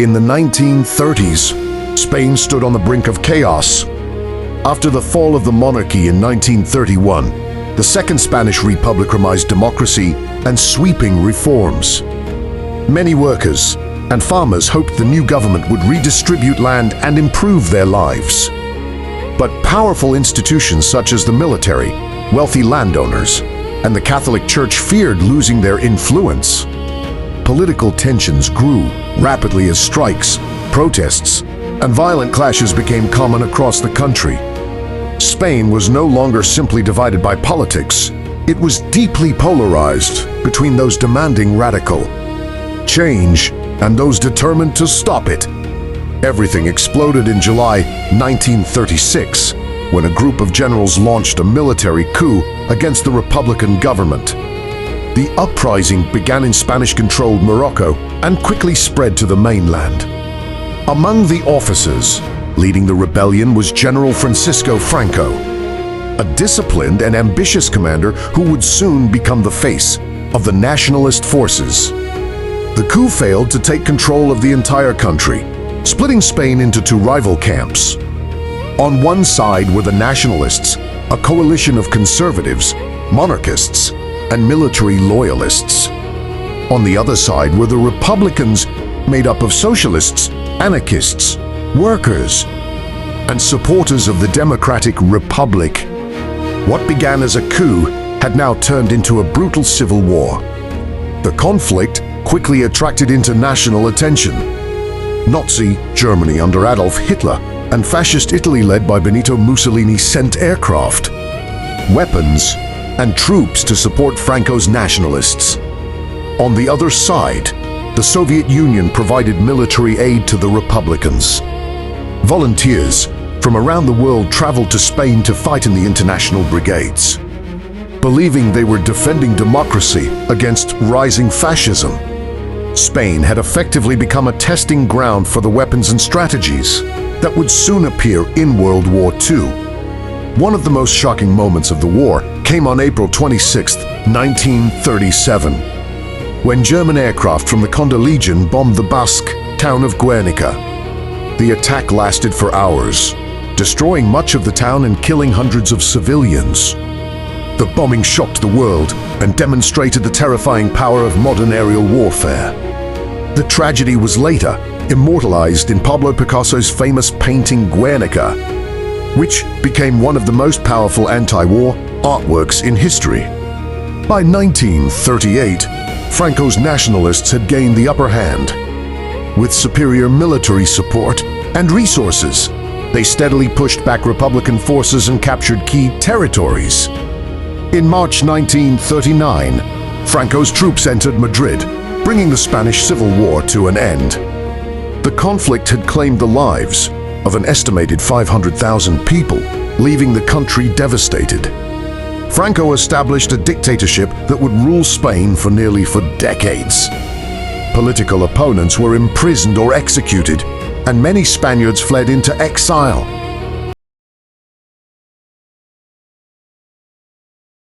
In the 1930s, Spain stood on the brink of chaos. After the fall of the monarchy in 1931, the Second Spanish Republic promised democracy and sweeping reforms. Many workers and farmers hoped the new government would redistribute land and improve their lives. But powerful institutions such as the military, wealthy landowners, and the Catholic Church feared losing their influence. Political tensions grew rapidly as strikes, protests, and violent clashes became common across the country. Spain was no longer simply divided by politics. It was deeply polarized between those demanding radical change and those determined to stop it. Everything exploded in July 1936, when a group of generals launched a military coup against the Republican government. The uprising began in Spanish-controlled Morocco and quickly spread to the mainland. Among the officers leading the rebellion was General Francisco Franco, a disciplined and ambitious commander who would soon become the face of the nationalist forces. The coup failed to take control of the entire country, splitting Spain into two rival camps. On one side were the nationalists, a coalition of conservatives, monarchists, and military loyalists. On the other side were the Republicans, made up of socialists, anarchists, workers, and supporters of the Democratic Republic. What began as a coup had now turned into a brutal civil war. The conflict quickly attracted international attention. Nazi Germany under Adolf Hitler and Fascist Italy led by Benito Mussolini sent aircraft, weapons, and troops to support Franco's nationalists. On the other side, the Soviet Union provided military aid to the Republicans. Volunteers from around the world traveled to Spain to fight in the international brigades, believing they were defending democracy against rising fascism. Spain had effectively become a testing ground for the weapons and strategies that would soon appear in World War II. One of the most shocking moments of the war came on April 26, 1937, when German aircraft from the Conde Legion bombed the Basque town of Guernica. The attack lasted for hours, destroying much of the town and killing hundreds of civilians. The bombing shocked the world and demonstrated the terrifying power of modern aerial warfare. The tragedy was later immortalized in Pablo Picasso's famous painting Guernica, which became one of the most powerful anti-war artworks in history. By 1938, Franco's nationalists had gained the upper hand. With superior military support and resources, they steadily pushed back Republican forces and captured key territories. In March 1939, Franco's troops entered Madrid, bringing the Spanish Civil War to an end. The conflict had claimed the lives of an estimated 500,000 people, leaving the country devastated. Franco established a dictatorship that would rule Spain for nearly decades. Political opponents were imprisoned or executed, and many Spaniards fled into exile.